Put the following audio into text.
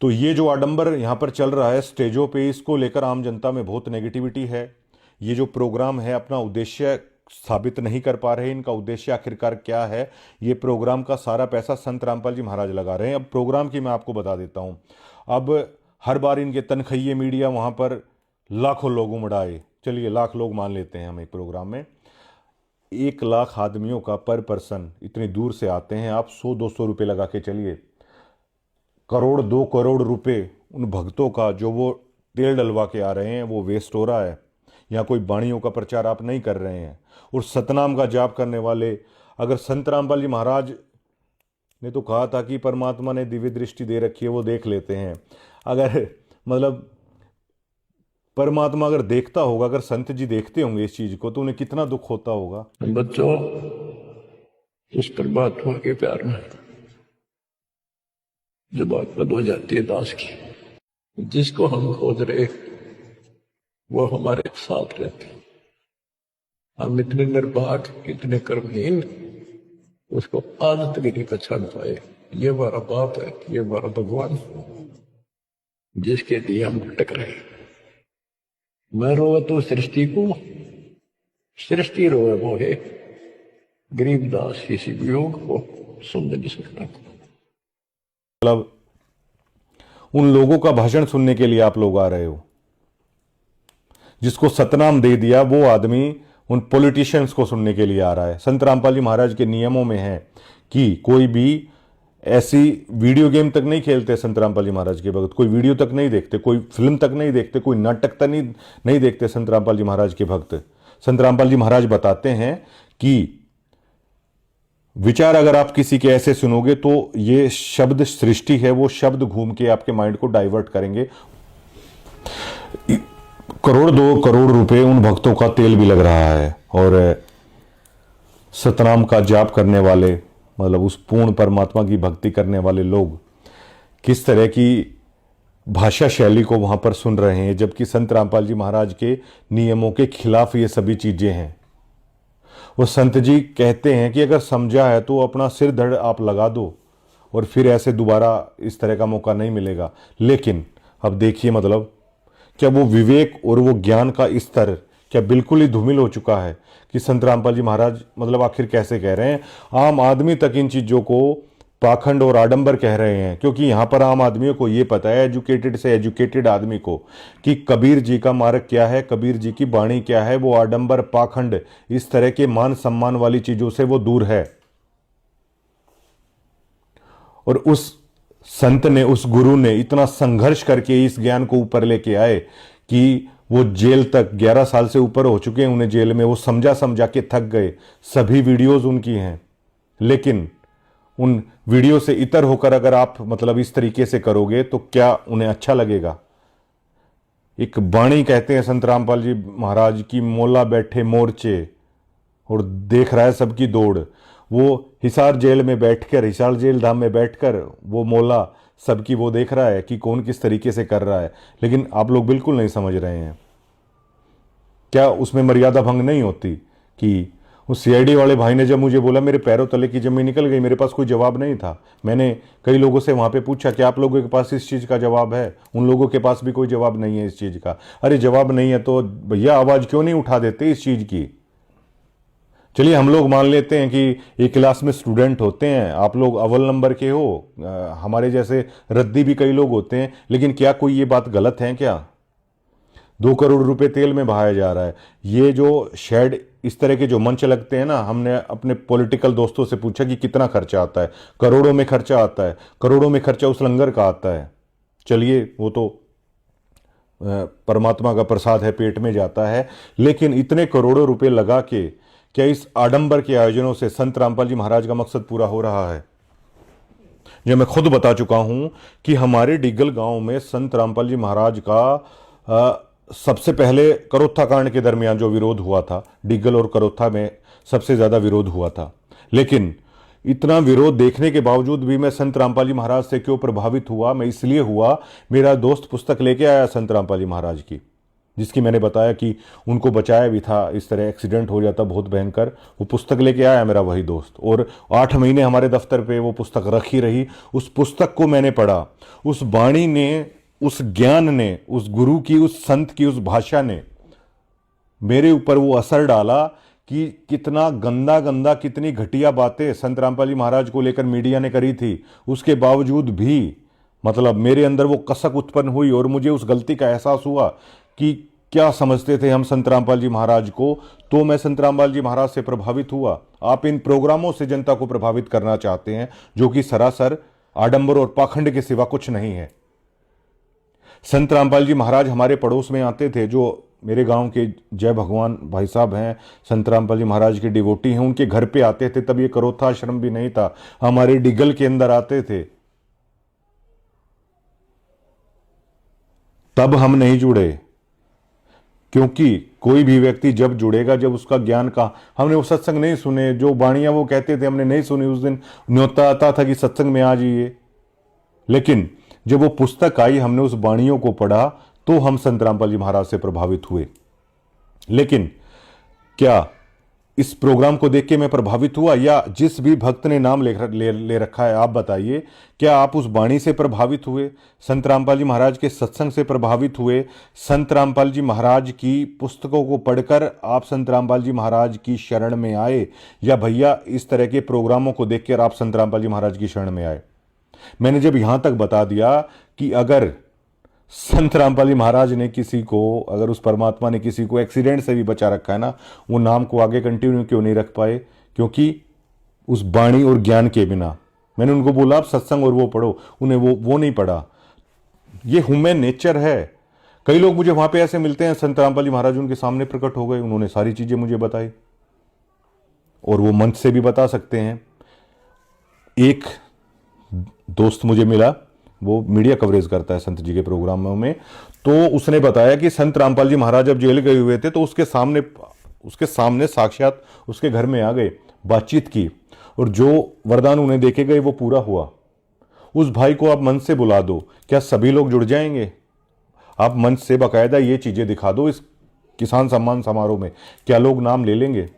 तो ये जो आडंबर यहाँ पर चल रहा है स्टेजों पे, इसको लेकर आम जनता में बहुत नेगेटिविटी है। ये जो प्रोग्राम है अपना उद्देश्य साबित नहीं कर पा रहे। इनका उद्देश्य आखिरकार क्या है? ये प्रोग्राम का सारा पैसा संत रामपाल जी महाराज लगा रहे हैं। अब प्रोग्राम की मैं आपको बता देता हूँ। अब हर बार इनके तनखैये मीडिया वहाँ पर लाखों लोग उमड़ आए। चलिए लाख लोग मान लेते हैं हम एक प्रोग्राम में। 1 लाख आदमियों का पर पर्सन इतनी दूर से आते हैं। आप 100-200 रुपये लगा के चलिए, 1-2 करोड़ रुपए उन भक्तों का जो वो तेल डलवा के आ रहे हैं वो वेस्ट हो रहा है। यहाँ कोई बाणियों का प्रचार आप नहीं कर रहे हैं। और सतनाम का जाप करने वाले, अगर संत रामपाल जी महाराज ने तो कहा था कि परमात्मा ने दिव्य दृष्टि दे रखी है, वो देख लेते हैं। अगर मतलब परमात्मा अगर देखता होगा, अगर संत जी देखते होंगे इस चीज को, तो उन्हें कितना दुख होता होगा। बच्चों, इस परमात्मा के प्यार में जो बात बद हो जाती है दास की, जिसको हम खोज रहे वो हमारे साथ रहते हैं। हम इतने निर्भाग, इतने कर्महीन, उसको आज तक नहीं पहचान पाए। ये हमारा बाप है, ये हमारा भगवान, जिसके लिए हम भटक रहे। मैं रोए तो सृष्टि को, सृष्टि रोए मोहे, गरीबदास किसी वियोग को सुन नहीं सकता। मतलब उन लोगों का भाषण सुनने के लिए आप लोग आ रहे हो। जिसको सतनाम दे दिया वो आदमी उन पॉलिटिशियंस को सुनने के लिए आ रहा है। संत रामपाल जी महाराज के नियमों में है कि कोई भी ऐसी वीडियो गेम तक नहीं खेलते संत रामपाल जी महाराज के भक्त, कोई वीडियो तक नहीं देखते, कोई फिल्म तक नहीं देखते, कोई नाटक तक नहीं देखते संत रामपाल जी महाराज के भक्त। संत रामपाल जी महाराज बताते हैं कि विचार अगर आप किसी के ऐसे सुनोगे तो ये शब्द सृष्टि है, वो शब्द घूम के आपके माइंड को डाइवर्ट करेंगे। 1-2 करोड़ रुपए उन भक्तों का तेल भी लग रहा है। और सतनाम का जाप करने वाले, मतलब उस पूर्ण परमात्मा की भक्ति करने वाले लोग किस तरह की भाषा शैली को वहां पर सुन रहे हैं, जबकि संत रामपाल जी महाराज के नियमों के खिलाफ ये सभी चीजें हैं। वो संत जी कहते हैं कि अगर समझा है तो अपना सिर धड़ आप लगा दो और फिर ऐसे दोबारा इस तरह का मौका नहीं मिलेगा। लेकिन अब देखिए, मतलब क्या वो विवेक और वो ज्ञान का स्तर क्या बिल्कुल ही धूमिल हो चुका है कि संत रामपाल जी महाराज मतलब आखिर कैसे कह रहे हैं। आम आदमी तक इन चीजों को पाखंड और आडंबर कह रहे हैं, क्योंकि यहां पर आम आदमियों को यह पता है, एजुकेटेड से एजुकेटेड आदमी को, कि कबीर जी का मार्ग क्या है, कबीर जी की वाणी क्या है। वो आडंबर, पाखंड, इस तरह के मान सम्मान वाली चीजों से वो दूर है। और उस संत ने, उस गुरु ने इतना संघर्ष करके इस ज्ञान को ऊपर लेके आए कि वो जेल तक 11 साल से ऊपर हो चुके हैं उन्हें जेल में। वो समझा समझा के थक गए। सभी वीडियोस उनकी हैं, लेकिन उन वीडियो से इतर होकर अगर आप मतलब इस तरीके से करोगे तो क्या उन्हें अच्छा लगेगा? एक बाणी कहते हैं संत रामपाल जी महाराज की, मोला बैठे मोर्चे और देख रहा है सबकी दौड़। वो हिसार जेल में बैठकर, हिसार जेल धाम में बैठकर वो मोला सबकी वो देख रहा है कि कौन किस तरीके से कर रहा है। लेकिन आप लोग बिल्कुल नहीं समझ रहे हैं। क्या उसमें मर्यादा भंग नहीं होती? कि उस सीआईडी वाले भाई ने जब मुझे बोला, मेरे पैरों तले की जमीन निकल गई। मेरे पास कोई जवाब नहीं था। मैंने कई लोगों से वहां पे पूछा कि आप लोगों के पास इस चीज का जवाब है? उन लोगों के पास भी कोई जवाब नहीं है इस चीज का। अरे जवाब नहीं है तो भैया आवाज क्यों नहीं उठा देते इस चीज की? चलिए हम लोग मान लेते हैं कि एक क्लास में स्टूडेंट होते हैं, आप लोग अव्वल नंबर के हो, हमारे जैसे रद्दी भी कई लोग होते हैं, लेकिन क्या कोई ये बात गलत है? क्या 2 करोड़ रुपए तेल में बहाया जा रहा है? ये जो शेड, इस तरह के जो मंच लगते हैं ना, हमने अपने पॉलिटिकल दोस्तों से पूछा कि कितना खर्चा आता है। करोड़ों में खर्चा आता है। करोड़ों में खर्चा उस लंगर का आता है। चलिए वो तो परमात्मा का प्रसाद है, पेट में जाता है। लेकिन इतने करोड़ों रुपए लगा के क्या इस आडंबर के आयोजनों से संत रामपाल जी महाराज का मकसद पूरा हो रहा है? जो मैं खुद बता चुका हूं कि हमारे डिग्गल गांव में संत रामपाल जी महाराज का सबसे पहले करोत्था कांड के दरमियान जो विरोध हुआ था, डिग्गल और करोत्था में सबसे ज्यादा विरोध हुआ था। लेकिन इतना विरोध देखने के बावजूद भी मैं संत रामपाल जी महाराज से क्यों प्रभावित हुआ? मैं इसलिए हुआ, मेरा दोस्त पुस्तक लेके आया संत रामपाल जी महाराज की। जिसकी मैंने बताया कि उनको बचाया भी था, इस तरह एक्सीडेंट हो जाता बहुत भयंकर। वो पुस्तक लेके आया मेरा वही दोस्त, और 8 महीने हमारे दफ्तर पे वो पुस्तक रखी रही। उस पुस्तक को मैंने पढ़ा, उस वाणी ने, उस ज्ञान ने, उस गुरु की, उस संत की, उस भाषा ने मेरे ऊपर वो असर डाला कि कितना गंदा गंदा, कितनी घटिया बातें संत रामपाल जी महाराज को लेकर मीडिया ने करी थी, उसके बावजूद भी मतलब मेरे अंदर वो कसक उत्पन्न हुई और मुझे उस गलती का एहसास हुआ कि क्या समझते थे हम संत रामपाल जी महाराज को। तो मैं संत रामपाल जी महाराज से प्रभावित हुआ। आप इन प्रोग्रामों से जनता को प्रभावित करना चाहते हैं, जो कि सरासर आडंबर और पाखंड के सिवा कुछ नहीं है। संत रामपाल जी महाराज हमारे पड़ोस में आते थे, जो मेरे गांव के जय भगवान भाई साहब हैं, संत रामपाल जी महाराज के डिवोटी हैं, उनके घर पे आते थे। तब ये करोथा आश्रम भी नहीं था, हमारे डिगल के अंदर आते थे। तब हम नहीं जुड़े, क्योंकि कोई भी व्यक्ति जब जुड़ेगा, जब उसका ज्ञान का, हमने वो सत्संग नहीं सुने, जो बाणियां वो कहते थे हमने नहीं सुनी। उस दिन न्योता आता था कि सत्संग में आ जाइए, लेकिन जब वो पुस्तक आई, हमने उस बाणियों को पढ़ा, तो हम संत रामपाल जी महाराज से प्रभावित हुए। लेकिन क्या इस प्रोग्राम को देख के मैं प्रभावित हुआ, या जिस भी भक्त ने नाम ले रखा है, आप बताइए, क्या आप उस वाणी से प्रभावित हुए? संत रामपाल जी महाराज के सत्संग से प्रभावित हुए? संत रामपाल जी महाराज की पुस्तकों को पढ़कर आप संत रामपाल जी महाराज की शरण में आए, या भैया इस तरह के प्रोग्रामों को देखकर आप संत रामपाल जी महाराज की शरण में आए? मैंने जब यहां तक बता दिया कि अगर संत रामपाल जी महाराज ने किसी को, अगर उस परमात्मा ने किसी को एक्सीडेंट से भी बचा रखा है ना, वो नाम को आगे कंटिन्यू क्यों नहीं रख पाए? क्योंकि उस वाणी और ज्ञान के बिना, मैंने उनको बोला आप सत्संग और वो पढ़ो, उन्हें वो नहीं पढ़ा। ये ह्यूमन नेचर है। कई लोग मुझे वहां पे ऐसे मिलते हैं, संत रामपाल जी महाराज उनके सामने प्रकट हो गए, उन्होंने सारी चीजें मुझे बताई, और वो मंच से भी बता सकते हैं। एक दोस्त मुझे मिला, वो मीडिया कवरेज करता है संत जी के प्रोग्रामों में, तो उसने बताया कि संत रामपाल जी महाराज जब जेल गए हुए थे, तो उसके सामने साक्षात उसके घर में आ गए, बातचीत की, और जो वरदान उन्हें देखे गए वो पूरा हुआ। उस भाई को आप मंच से बुला दो, क्या सभी लोग जुड़ जाएंगे? आप मंच से बाकायदा ये चीजें दिखा दो इस किसान सम्मान समारोह में, क्या लोग नाम ले लेंगे?